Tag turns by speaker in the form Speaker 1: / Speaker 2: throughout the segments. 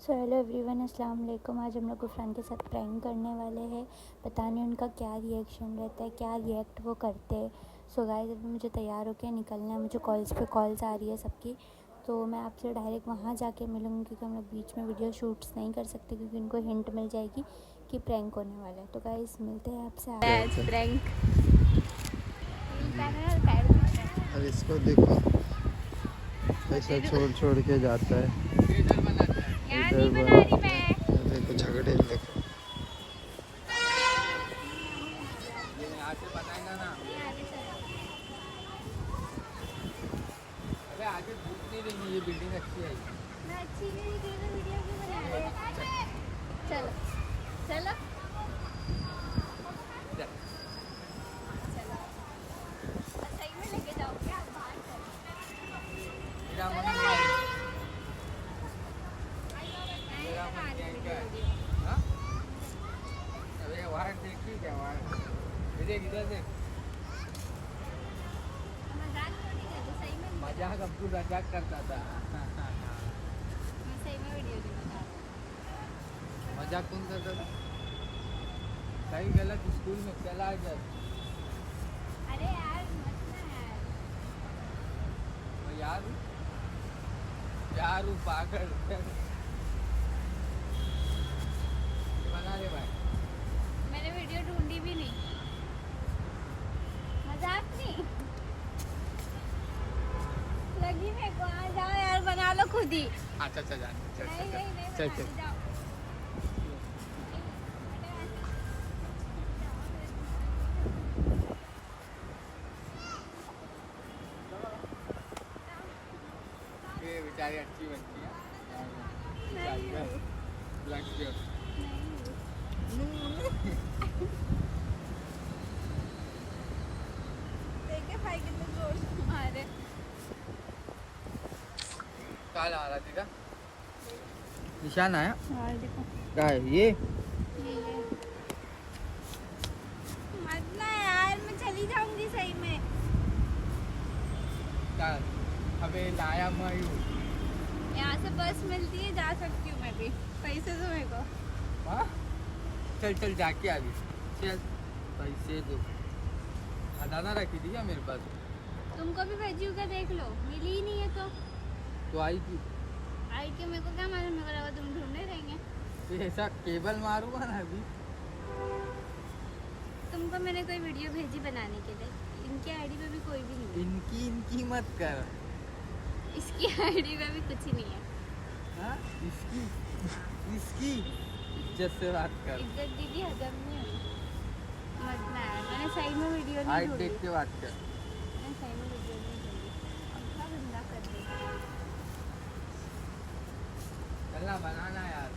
Speaker 1: So hello everyone, अस्सलाम वालेकुम। आज हम लोग गुफरान के साथ प्रैंक करने वाले हैं। पता नहीं उनका क्या रिएक्शन रहता है, क्या रिएक्ट वो करते हैं। सो गाइस, अभी मुझे तैयार होकर निकलना है। मुझे कॉल्स पे कॉल्स आ रही है सबकी, तो मैं आपसे डायरेक्ट वहाँ जाके मिलूँगी, क्योंकि हम लोग बीच में वीडियो शूट्स नहीं कर सकते, क्योंकि उनको हिंट मिल जाएगी कि प्रैंक होने वाला है। तो गाइस, मिलते हैं आपसे आज प्रैंक।
Speaker 2: अब इसको देखो ऐसा छोड़ के जाता है। इधर देखो झगड़े देखो।
Speaker 3: अबे आगे धूप नहीं देंगी, ये बिल्डिंग अच्छी है।
Speaker 1: मैं अच्छी नहीं दिख रही, वीडियो क्यों बना रहे हो? चलो चलो चलो, सही में लेके जाओ क्या बाहर
Speaker 3: अबे वहाँ देखी क्या? वहाँ इधर देख। मजाक अब्दुल रजाक करता था।
Speaker 1: मैं सही में वीडियो नहीं बना रही।
Speaker 3: मजाक कौन करता था? सही गलत स्कूल में चला जब।
Speaker 1: अरे यार मत ना यार।
Speaker 3: मैं यार हूँ पागल। बना ले भाई।
Speaker 1: मैंने वीडियो ढूंढी भी नहीं, मजाक नहीं लगी मेरे को। आ जाओ यार, बना लो खुद ही।
Speaker 3: अच्छा चल जा।
Speaker 1: नहीं नहीं नहीं,
Speaker 3: चल
Speaker 1: बना
Speaker 3: चल।
Speaker 1: लो, जाओ।
Speaker 3: ये बेचारी अच्छी बनती है।
Speaker 1: नहीं। देखे भाई कितने जोर से मारे।
Speaker 3: काल आ रहा थी का निशान आया।
Speaker 1: और देखो
Speaker 3: क्या है ये?
Speaker 1: मत ना यार, मैं चली जाऊंगी सही में।
Speaker 3: क्या? अबे लाया मैं हूँ।
Speaker 1: यहाँ से बस मिलती है, जा सकती हूँ मैं भी। पैसे दो मेरे को।
Speaker 3: हाँ? चल चल जाके आ गई। चल पैसे दो। दादा रखी थी क्या मेरे पास?
Speaker 1: तुमको भी भेजी होगा, देख लो। मिली ही नहीं है
Speaker 3: तो आई थी।
Speaker 1: आई के मेरे को क्या मालूम, मेरे को लगा तुम ढूंढने रहेंगे।
Speaker 3: तो ऐसा केबल मारूंगा ना अभी।
Speaker 1: तुमको मैंने कोई वीडियो भेजी बनाने के लिए, इनकी आईडी पे भी कोई भी नहीं है।
Speaker 3: इनकी मत कर।
Speaker 1: इसकी आईडी पे भी कुछ ही नहीं है।
Speaker 3: हाँ? इसकी इज्जत से बात कर।
Speaker 1: इज्जत दीदी हजम नहीं हुई। मत ना यार, मैंने सही में वीडियो नहीं
Speaker 3: हाइट
Speaker 1: ढूंढी।
Speaker 3: देख के बात कर।
Speaker 1: मैंने सही में वीडियो नहीं ढूंढी। अपना धंधा कर दे।
Speaker 3: चलना बनाना यार।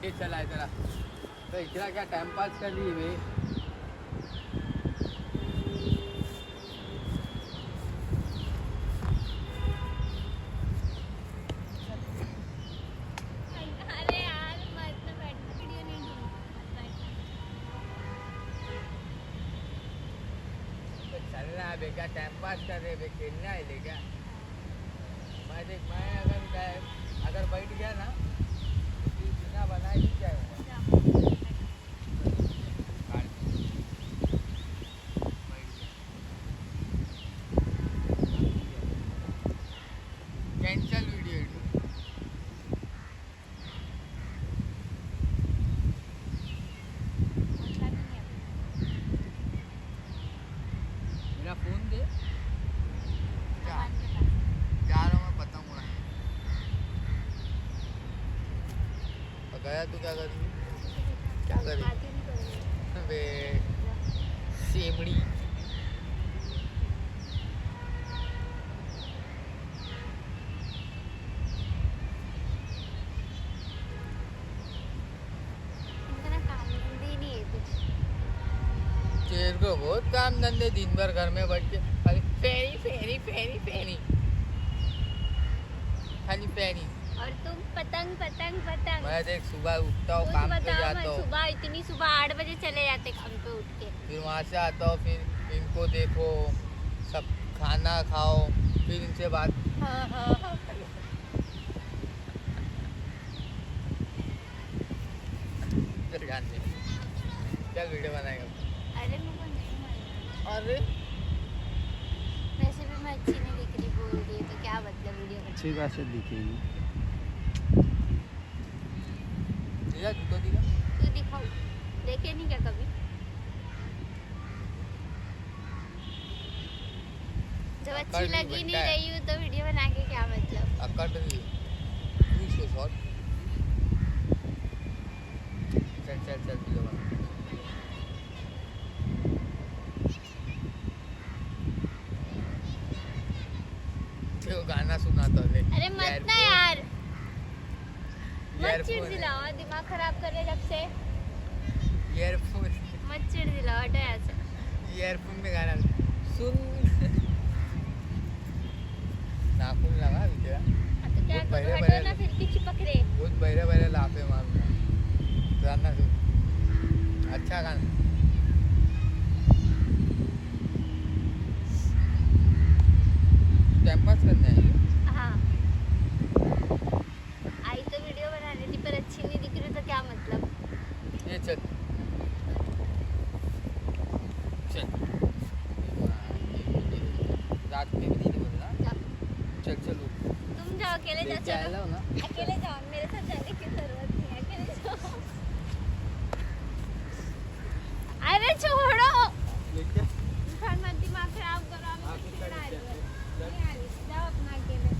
Speaker 3: ये चला है तेरा। तो इतना क्या टाइम पास कर लिए वे?
Speaker 1: अरे यार मत ना बैठना, वीडियो नहीं ढूंढी, मत बैठना।
Speaker 3: तो चलना है बेटा, टाइम पास कर रहे बे, खेलना है लेगा। मैं देख, मैं अगर बैठ गया ना तो बिना बनाए ही जाएगा। Cancel video. मेरा फोन दे। जा रहा हूँ मैं पतंग उड़ाने। और गया तो क्या करेगी? क्या करेगी? अबे सेमड़ी। तेरे को बहुत काम धंधे, दिन भर घर में बैठ के खाली फेरी फेरी फेरी फेरी खाली फेरी।
Speaker 1: और तुम पतंग पतंग पतंग।
Speaker 3: मैं देख सुबह उठता हूँ, काम पे जाता हूँ।
Speaker 1: सुबह इतनी सुबह 8 बजे चले जाते काम पे उठ के।
Speaker 3: फिर वहाँ से आता हूँ, फिर इनको देखो, सब खाना खाओ, फिर इनसे बात
Speaker 1: हाँ हाँ हाँ।
Speaker 3: चल जाते हैं। चल वीडियो बनाएगा।
Speaker 1: अरे मुझको नहीं मालूम।
Speaker 3: अरे
Speaker 1: वैसे भी मैं अच्छी नहीं दिख रही बोल रही है तो क्या मतलब वीडियो बना।
Speaker 2: अच्छी कैसे दिखेगी?
Speaker 3: दिया जूतो दिया।
Speaker 1: तू दिखाओ, देखे नहीं क्या कभी? जब अच्छी
Speaker 3: अक्कड़ नहीं
Speaker 1: लगी नहीं
Speaker 3: बनता है।
Speaker 1: रही हूँ तो वीडियो बना के क्या मतलब?
Speaker 3: अक्कड़ भी इसको शॉर्ट। चल चल चल वीडियो बना। देखो गाना सुना तो ले।
Speaker 1: अरे मत ना यार, मत चिढ़
Speaker 3: ईयरफोन
Speaker 1: दिलाओ, दिमाग खराब कर रहे जब से।
Speaker 3: ईयरफोन
Speaker 1: मत चिढ़ दिलाओ, हटो यहाँ से।
Speaker 3: ईयरफोन में गाना सुन। नाखून लगा भी तेरा।
Speaker 1: हाँ तो क्या
Speaker 3: बहुत
Speaker 1: करूँ,
Speaker 3: बड़े
Speaker 1: हटो
Speaker 3: बड़े
Speaker 1: ना, फिर की चिपक रहे।
Speaker 3: बहुत बड़े बड़े लाफे मारूंगा। गाना सुन अच्छा गाना। टाइम पास करना है ये।
Speaker 1: हाँ आई तो वीडियो बनाने थी पर अच्छी नहीं दिख रही तो क्या मतलब?
Speaker 3: ये चल चल रात में भी नहीं बोलना।
Speaker 1: जाओ।
Speaker 3: चल चलो
Speaker 1: तुम जाओ, अकेले जाओ,
Speaker 3: लेके आ
Speaker 1: चलो
Speaker 3: जाओ ना।
Speaker 1: अकेले जाओ, मेरे साथ जाने की जरूरत नहीं है, अकेले जाओ। अरे छोड़ो,
Speaker 3: लेके
Speaker 1: फिर मत दिमाग खराब करो,
Speaker 3: हाँ,
Speaker 1: मैं
Speaker 3: फिर
Speaker 1: चिढ़ा रही हूँ।
Speaker 3: चल।
Speaker 1: नहीं आ रही, जाओ अपना अकेले।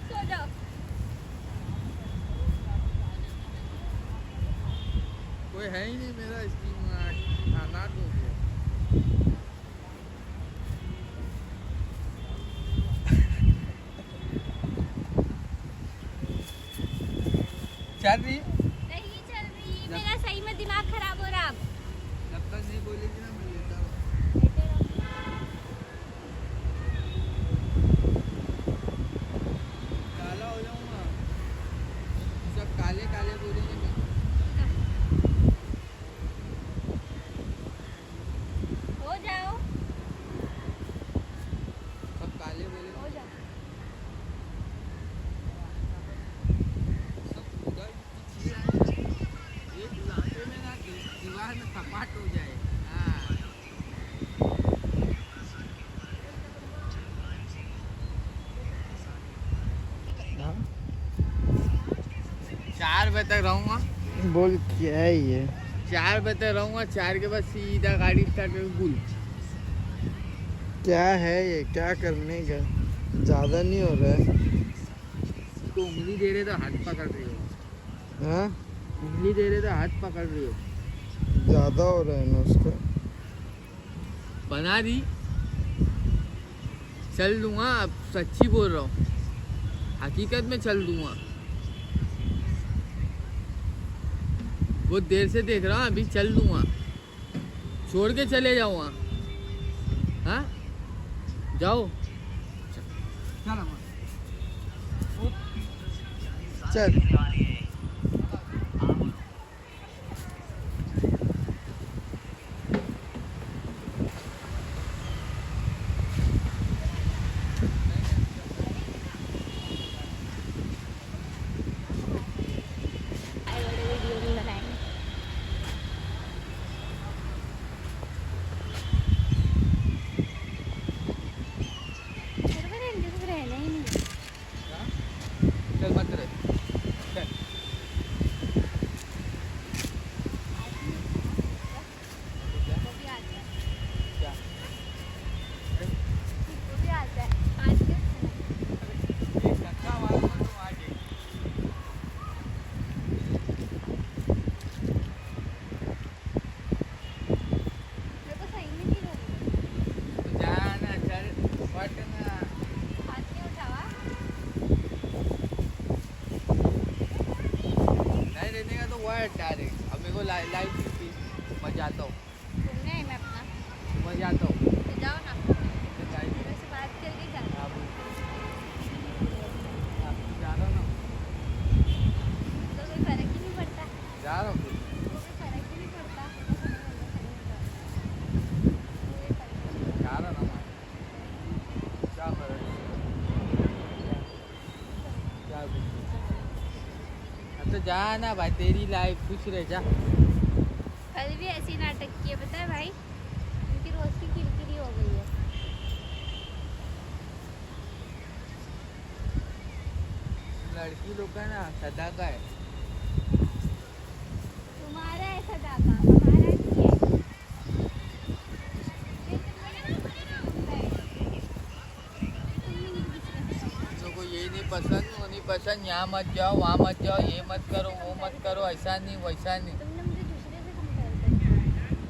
Speaker 1: सो जाओ।
Speaker 3: कोई है ही नहीं मेरा स्कीम अनाथ हो गया। चल रही
Speaker 1: नहीं चल रही, मेरा सही में दिमाग खराब हो रहा अब।
Speaker 3: जब तक नहीं बोलेगी ना मैं लेता हूँ। काला हो जाऊंगा। सब काले काले बोलेंगे मैं।
Speaker 1: हो जाओ,
Speaker 3: सब काले बोलेंगे।
Speaker 1: हो जाओ।
Speaker 3: सब उधर की चीज़ आएंगे। एक लाते में ना दीवार में सपाट हो जाए। हाँ 4 बजे तक रहूँगा।
Speaker 2: बोल क्या है ये?
Speaker 3: 4 बजे तक रहूँगा। 4 के बाद सीधा गाड़ी स्टार्ट करके गुल।
Speaker 2: क्या है ये? क्या करने का? ज़्यादा नहीं हो रहा है?
Speaker 3: तो उंगली दे रहे तो हाथ पकड़ रही हो।
Speaker 2: हाँ
Speaker 3: उंगली दे रहे तो हाथ पकड़ रही हो।
Speaker 2: ज़्यादा हो रहा है ना उसका।
Speaker 3: बना दी चल दूंगा। अब सच्ची बोल रहा हूँ, हकीकत में चल दूंगा। बहुत देर से देख रहा हूँ, अभी चल दूंगा। छोड़ के चले जाऊँगा। हाँ जाओ चल
Speaker 2: चल
Speaker 1: आए बड़े वीडियो नहीं बनाएंगे। मेरे को इनके साथ रहना ही नहीं है।
Speaker 3: चल मत रहे चल।
Speaker 1: वो भी आता है,
Speaker 3: क्या
Speaker 1: वो भी आता है, आज के
Speaker 3: एक धक्का मारूंगा तो आ जाएगी।
Speaker 1: मेरे को सही में नहीं लग
Speaker 3: तो जाना चल पटना।
Speaker 1: हाथ नहीं उठावा।
Speaker 3: नहीं रहने का तो वह डायरेक्ट। अब मेरे को लाइव मैं जाता हूँ।
Speaker 1: घूमने आई मैं अपना,
Speaker 3: मैं जाता हूँ।
Speaker 1: तो जाओ ना,
Speaker 3: लाइव
Speaker 1: मेरे से बात करके जाना।
Speaker 3: आप जा रहा ना।
Speaker 1: तो कोई फर्क ही नहीं पड़ता,
Speaker 3: जा रहा हूँ।
Speaker 1: तो कोई फर्क ही नहीं पड़ता।
Speaker 3: जा ना भाई, तेरी लाइफ खुश रह जा।
Speaker 1: कल भी ऐसी नाटक किए पता है भाई, उनकी रोज की किरकिरी हो गई है।
Speaker 3: लड़की लोग का ना सदा का है।
Speaker 1: तुम्हारा है सदा का, हमारा नहीं है।
Speaker 3: लोगों को ये नहीं पसंद, वो नहीं पसंद, यहाँ मत जाओ, वहाँ मत जाओ, ये मत करो, वो मत करो, ऐसा नहीं वैसा नहीं।
Speaker 1: तुमने मुझे दूसरे से कंपेयर करना।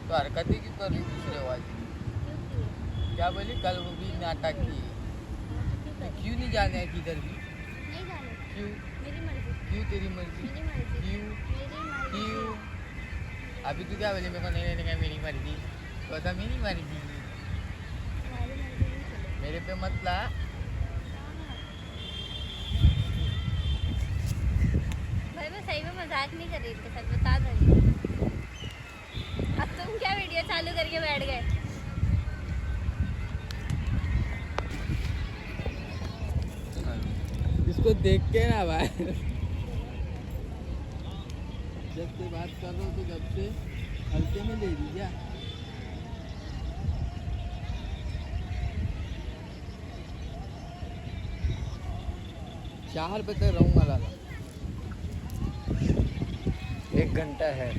Speaker 3: तो हरकत ही क्यों कर रही दूसरे वाली?
Speaker 1: क्यों किए?
Speaker 3: क्या बोली? कल वो भी नाटक की।
Speaker 1: क्यों करे?
Speaker 3: क्यों नहीं जाना है किधर भी?
Speaker 1: नहीं जाने।
Speaker 3: क्यों?
Speaker 1: मेरी मर्जी।
Speaker 3: क्यों तेरी मर्जी?
Speaker 1: मेरी मर्जी।
Speaker 3: क्यों?
Speaker 1: मेरी मर्जी।
Speaker 3: क्यों? अभी तू क्या बोली? मेरे को नहीं रहने का, मेरी मर्जी। तो था मेरी मर्जी।
Speaker 1: तुम्हारी मर्जी नहीं चलेगी।
Speaker 3: मेरे पे मत ला।
Speaker 1: भाई मैं सही में मजाक नहीं कर रही थी, सच बता दूंगी। अब तुम क्या वीडियो चालू करके बैठ गए?
Speaker 3: इसको देख के ना भाई, जब से बात कर रहा हूँ तो जब से हल्के में ले ली क्या? चार बजे तक रहूँगा लाला।
Speaker 2: 1 घंटा है।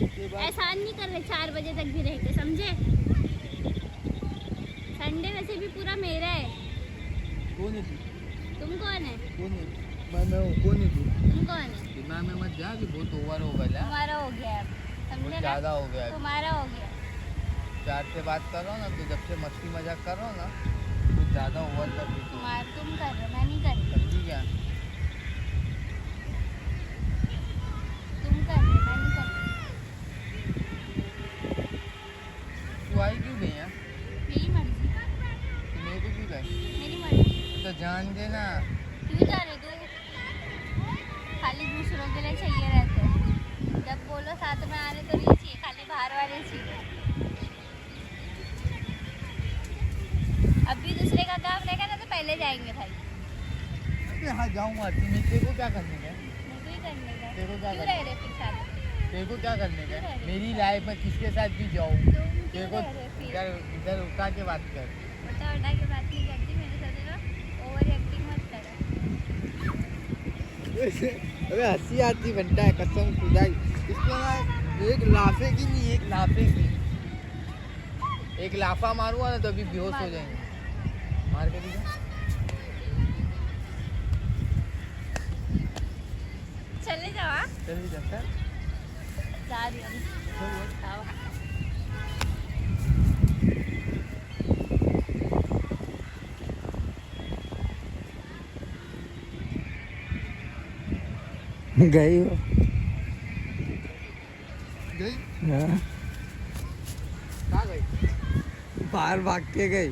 Speaker 3: उसके बाद
Speaker 1: एहसान नहीं कर रहे 4 बजे तक भी रह के, समझे? संडे वैसे भी पूरा मेरा है।
Speaker 3: कौन है तू?
Speaker 1: तुम कौन है?
Speaker 3: कौन है? मैं हूँ। कौन है तू?
Speaker 1: तुम कौन है?
Speaker 3: दिमाग में मत जा कि बहुत ओवर हो गया।
Speaker 1: तुम्हारा हो गया अब, समझे
Speaker 3: बहुत
Speaker 1: ना?
Speaker 3: ज़्यादा हो गया।
Speaker 1: तुम्हारा हो गया।
Speaker 3: प्यार से बात कर रहा हूँ ना, तो जब से मस्ती मजाक कर रहा हूँ ना, कुछ ज़्यादा ओवर कर रही तू।
Speaker 1: तुम कर रहे हो, मैं नहीं कर रही।
Speaker 3: समझी क्या?
Speaker 1: तुम कर रहे हो, मैं नहीं कर रही।
Speaker 3: तू आई क्यों नहीं है?
Speaker 1: मेरी मर्जी।
Speaker 3: तू मेरे को क्यों गई?
Speaker 1: मेरी मर्जी।
Speaker 3: तो जान दे ना।
Speaker 1: क्यों जा रहे तू? खाली दूसरों के लिए चाहिए रहते हैं। जब बोलो साथ में आने तो नहीं चाहिए, खाली बाहर वाले चाहिए। अभी दूसरे का काम रहेगा ना तो पहले जाएंगे भाई।
Speaker 3: अरे हाँ जाऊँगा। तेरे को क्या करने का है?
Speaker 1: मेरे को ही करने का है।
Speaker 3: तेरे को क्या
Speaker 1: क्यों
Speaker 3: करने
Speaker 1: रह रहे फिर साथ में?
Speaker 3: तेरे को क्या करने का है?
Speaker 1: क्यों?
Speaker 3: मेरी लाइफ में किसके साथ भी जाऊँ,
Speaker 1: तुम
Speaker 3: तेरे
Speaker 1: क्यों
Speaker 3: को
Speaker 1: रह रहे फिर?
Speaker 3: इधर उठा के बात कर।
Speaker 1: उठा उठा के बात नहीं करती मेरे साथ ना, ओवर एक्टिंग मत करो।
Speaker 2: अबे हंसी आती बनता है, कसम खुदा की। इसको ना एक लाफे की नहीं, एक लाफे की।
Speaker 3: एक लाफा मारूंगा ना तो अभी बेहोश हो जाएंगे। मार के दिखा।
Speaker 1: चले जाओ। हाँ?
Speaker 3: चल जा सर।
Speaker 1: जा रही हूँ। आओ।
Speaker 2: गई हो?
Speaker 3: गई?
Speaker 2: हाँ,
Speaker 3: कहाँ गई?
Speaker 2: बाहर भाग के गई।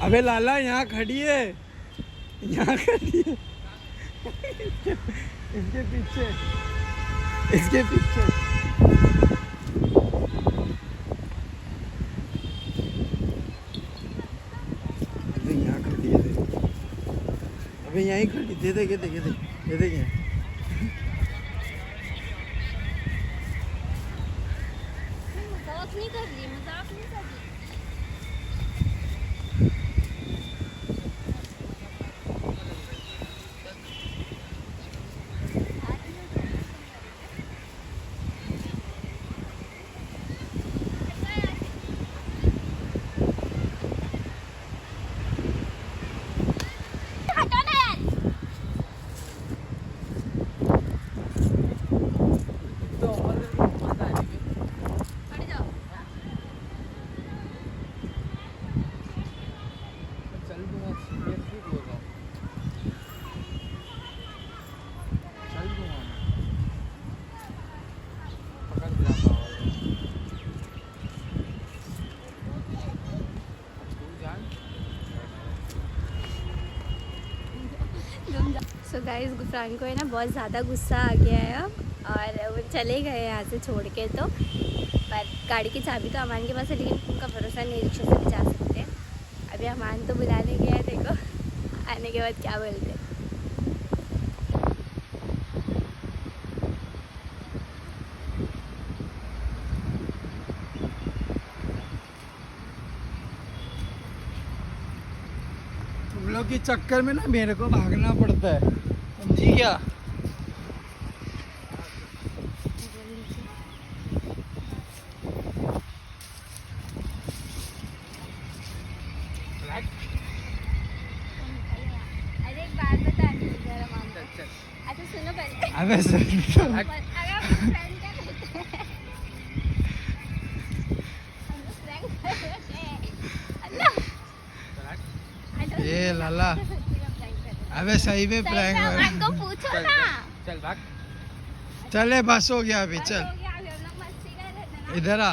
Speaker 2: अबे लाला यहाँ खड़ी है, यहाँ खड़ी है। इसके पीछे, इसके पीछे। अबे यहाँ खड़ी है, देख। अबे यहीं खड़ी, दे देख, ये देख, ये देख, ये देख यहाँ।
Speaker 1: मजाक नहीं कर रही, मजाक नहीं कर रही। हटो ना यार।
Speaker 3: तो मजा आ रही है।
Speaker 1: हट जाओ।
Speaker 3: चल दूंगा, सीरियसली बोल रहा हूँ। चल दूंगा मैं। पकड़ दिया पावर। तू जान।
Speaker 1: सो गाइस गुफरान को है ना बहुत ज़्यादा गुस्सा आ गया है अब। और वो चले गए यहाँ से छोड़ के, तो पर गाड़ी की चाबी तो अमान के पास है, लेकिन उनका भरोसा नहीं, रिक्शा से भी जा सकते हैं। अभी अमान तो बुलाने गया है, देखो आने के बाद क्या बोलते हैं।
Speaker 2: तुम लोग के चक्कर में ना मेरे को भागना पड़ता है, समझी क्या?
Speaker 1: अरे एक बात बता जरा माम को। अच्छा सुनो पहले।
Speaker 2: अबे सर
Speaker 1: अगर फ्रेंड क्या करते हैं, हम लोग prank करते हैं। अल्लाह
Speaker 2: ये लाला, अबे सही में प्रैंक
Speaker 1: अमान को पूछो ना।
Speaker 3: चल भाग।
Speaker 2: चले बस हो गया अभी,
Speaker 1: बस
Speaker 2: चल
Speaker 1: हो गया, अभी हम लोग मस्ती कर रहे थे ना।
Speaker 2: इधर आ।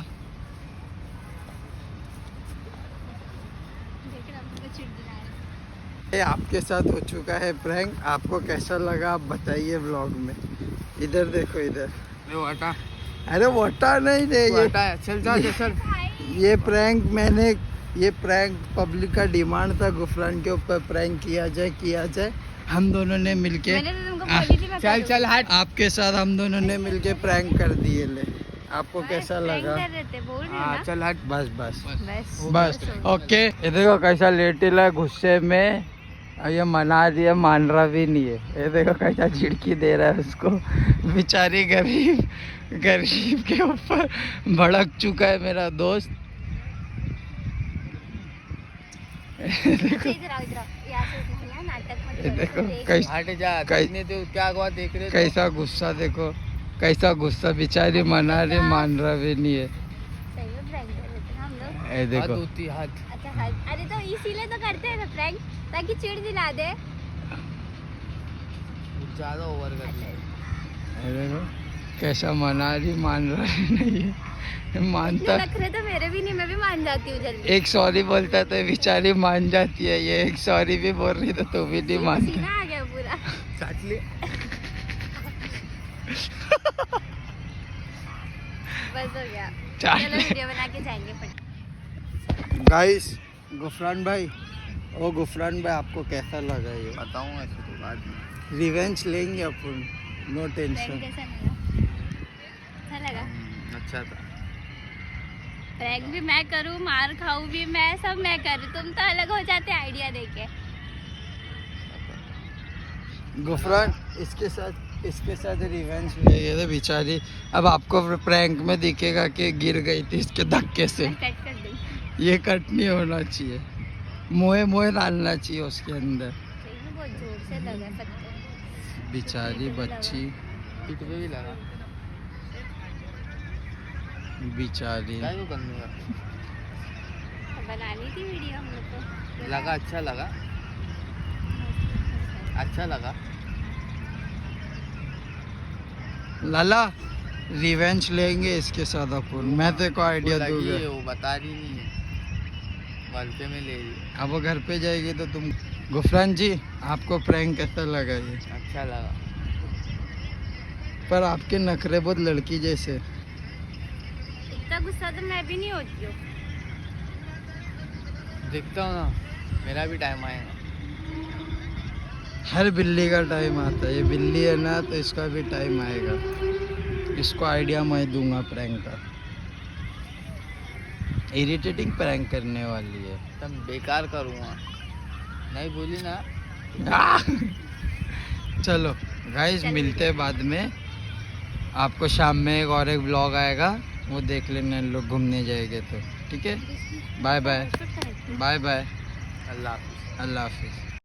Speaker 1: लेकिन हम लोग चिढ़ दिला रहे।
Speaker 2: ये आपके साथ हो चुका है प्रैंक, आपको कैसा लगा आप बताइए व्लॉग में। इधर देखो इधर,
Speaker 3: वो हटा,
Speaker 2: अरे वोटा नहीं दे
Speaker 3: वो
Speaker 2: ये,
Speaker 3: हटा, चल जा चल।
Speaker 2: ये प्रैंक मैंने, ये प्रैंक पब्लिक का डिमांड था, गुफरान के ऊपर प्रैंक किया जाए। हम दोनों ने मिलके,
Speaker 1: मैंने तो तुमको बोली थी मैं
Speaker 3: चल चल हट।
Speaker 2: आपके साथ हम दोनों ने मिलके प्रैंक कर दिए। ले आपको कैसा लगा?
Speaker 1: कर रहे थे, बोल रहे
Speaker 3: हाँ
Speaker 1: ना।
Speaker 3: चल हट।
Speaker 2: बस बस
Speaker 1: बस
Speaker 2: बस ओके। ये देखो कैसा लेटिल है गुस्से में, और ये मना रही है, मान रहा भी नहीं है। ये देखो कैसा झिड़की दे रहा है उसको, बेचारी गरीब के ऊपर भड़क चुका है मेरा दोस्त।
Speaker 1: इधर आओ, इधर आओ। यहाँ से उठना है, नाटक मत
Speaker 2: ये
Speaker 1: करो।
Speaker 2: देखो
Speaker 1: देख।
Speaker 2: कैसा
Speaker 3: हट जा,
Speaker 2: कई-
Speaker 3: देखने दे, क्या हुआ देख रहे थे।
Speaker 2: कैसा गुस्सा, देखो कैसा गुस्सा, बेचारी मना रही, मान रहा भी नहीं है।
Speaker 1: सही में prank कर रहे थे ना हम लोग।
Speaker 2: ये
Speaker 3: हद
Speaker 2: देखो
Speaker 3: होती हद।
Speaker 1: अच्छा हाँ, अरे तो इसीलिए तो करते हैं ना प्रैंक, ताकि चिढ़ दिला दे।
Speaker 3: ज्यादा ओवर कर दिया।
Speaker 2: ये देखो कैसा मना रही, मान रहा ही नहीं है, मानता।
Speaker 1: नखरे तो मेरे भी नहीं, मैं भी मान जाती हूँ जल्दी।
Speaker 2: एक सॉरी बोलता तो बेचारी मान जाती है, ये एक सॉरी भी बोल रही तो तू भी नहीं मानती।
Speaker 1: पसीना आ गया पूरा।
Speaker 3: चाट ले।
Speaker 1: बस हो गया,
Speaker 2: चाट
Speaker 1: चलो
Speaker 2: ले।
Speaker 1: वीडियो बना के जाएंगे फटाफट।
Speaker 2: गाइस गुफरान भाई, ओ गुफरान भाई आपको कैसा लगा ये?
Speaker 3: बताऊंगा इसको तो बाद में।
Speaker 2: रिवेंज लेंगे अपन, नो
Speaker 1: प्रैंक
Speaker 2: टेंशन।
Speaker 1: कैसा लगा? अच्छा लगा।
Speaker 3: अच्छा था।
Speaker 1: प्रैंक भी मैं करूँ, मार खाऊं भी मैं, सब मैं करूँ, तुम तो अलग हो जाते आइडिया देके।
Speaker 2: गुफरान इसके साथ रिवेंज ले, तो बेचारी अब आपको प्रैंक में दिखेगा कि गिर गई थी इसके धक्के से।
Speaker 1: मैं कट कर दूँ।
Speaker 2: ये कट नहीं होना चाहिए, मोए डालना चाहिए उसके अंदर।
Speaker 1: सही में बहुत जोर से लगा सकते।
Speaker 2: बेचारी बच्ची,
Speaker 3: पीठ पे भी लगा।
Speaker 2: बेचारी।
Speaker 3: क्या वो करने का?
Speaker 1: बनानी थी वीडियो हम लोग को।
Speaker 3: लगा, अच्छा लगा, अच्छा लगा।
Speaker 2: लाला रिवेंज लेंगे इसके साथ अपन, मैं तेरे को आइडिया
Speaker 3: वो लगी
Speaker 2: दूंगा।
Speaker 3: है, वो बता रही नहीं है, हल्के में ले रही है।
Speaker 2: अब वो घर पे जाएगी तो तुम। गुफरान जी आपको प्रैंक कैसा लगा ये?
Speaker 3: अच्छा लगा।
Speaker 2: पर आपके नखरे बहुत लड़की जैसे।
Speaker 1: इतना गुस्सा तो मैं भी नहीं होती हूँ।
Speaker 3: देखता हूँ ना, मेरा भी टाइम आएगा।
Speaker 2: हर बिल्ली का टाइम आता है, ये बिल्ली है ना तो इसका भी टाइम आएगा। इसको आइडिया मैं दूंगा प्रैंक का, इरिटेटिंग प्रैंक करने वाली है।
Speaker 3: तब बेकार करूँगा, नहीं बोली ना।
Speaker 2: चलो गाइस मिलते हैं बाद में। आपको शाम में एक और एक व्लॉग आएगा, वो देख लेना, लोग घूमने जाएंगे तो ठीक है। बाय बाय, बाय बाय,
Speaker 3: अल्लाह हाफिज़।
Speaker 2: अल्लाह हाफिज़।